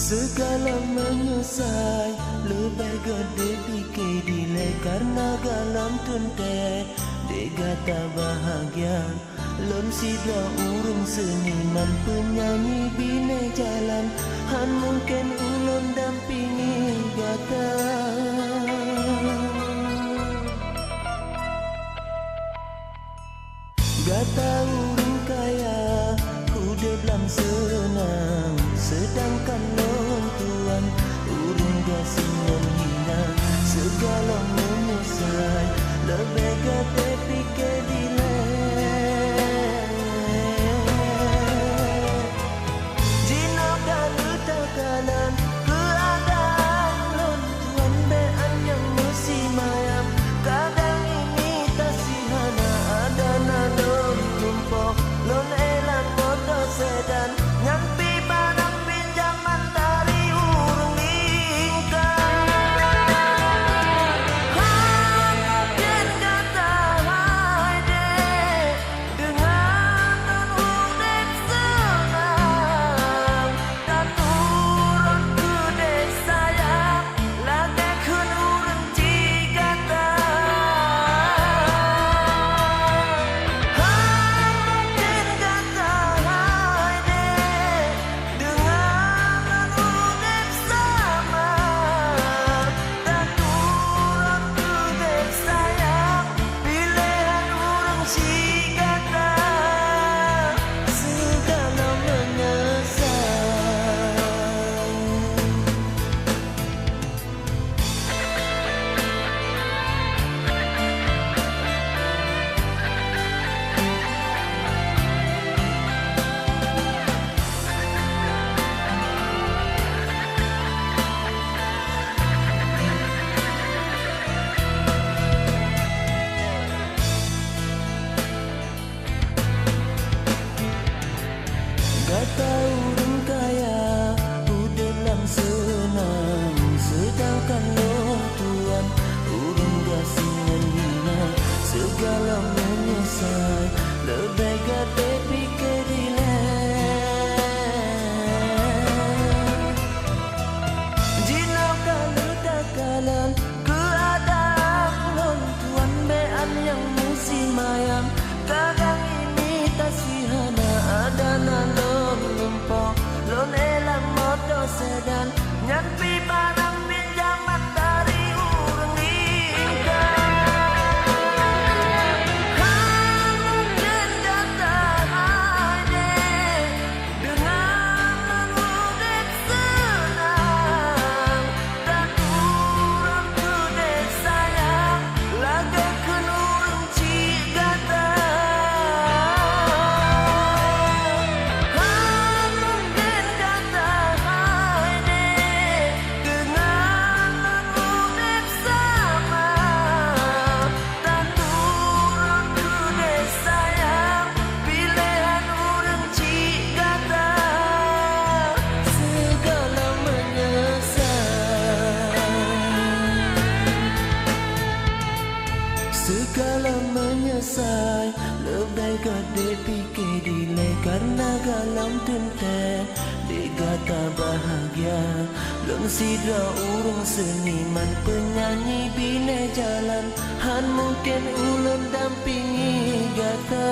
Segala menyesal lebih gede pikir dile karena galam tunte degata bahagia lon sidra urung seniman penyanyi bine jalan han mungkin ulun dampingi gata gata urung kaya hidup dalam senang sedangkan non tuan urung gasingan hina segala menyesal lebih gede pikir dile jino kalu takalan keadaan non tuan bean yang mesti mayam kadang ini tasihana ada nadom tumpok lon elang motor sedan nyampi barang pinjaman dari urung lingkar mungkin kata hai dek dengan non urip senang dan urun gede sayang lagi kun urun jigata mungkin kata hai dek dengan non urip sama dan urun gede sayang pilihan urun jigata segala menyesal. Kata urung kaya hidup dalam senang sedangkan non tuan urung gasingan hina segala menyesal lebih gede pikir dile jino kalu takalan keadaan non tuan bean yang musim mayam kadang ini tasihana ada nalom lumpok lon elang motor sedan nyampi barang pinjaman dari urung lingkar mungkin kata hai dek dengan urip senang dan urung gede sayang lagi kun urung jigata mungkin kata hai dek dengan non urip sama dan urung gede sayang pilihan urung jigata segala menyesal segala menyesal lebih gede pikir dile karena galam tunte digata bahagia lon sidra urung seniman penyanyi bine jalan han mungkin ulun dampingi gata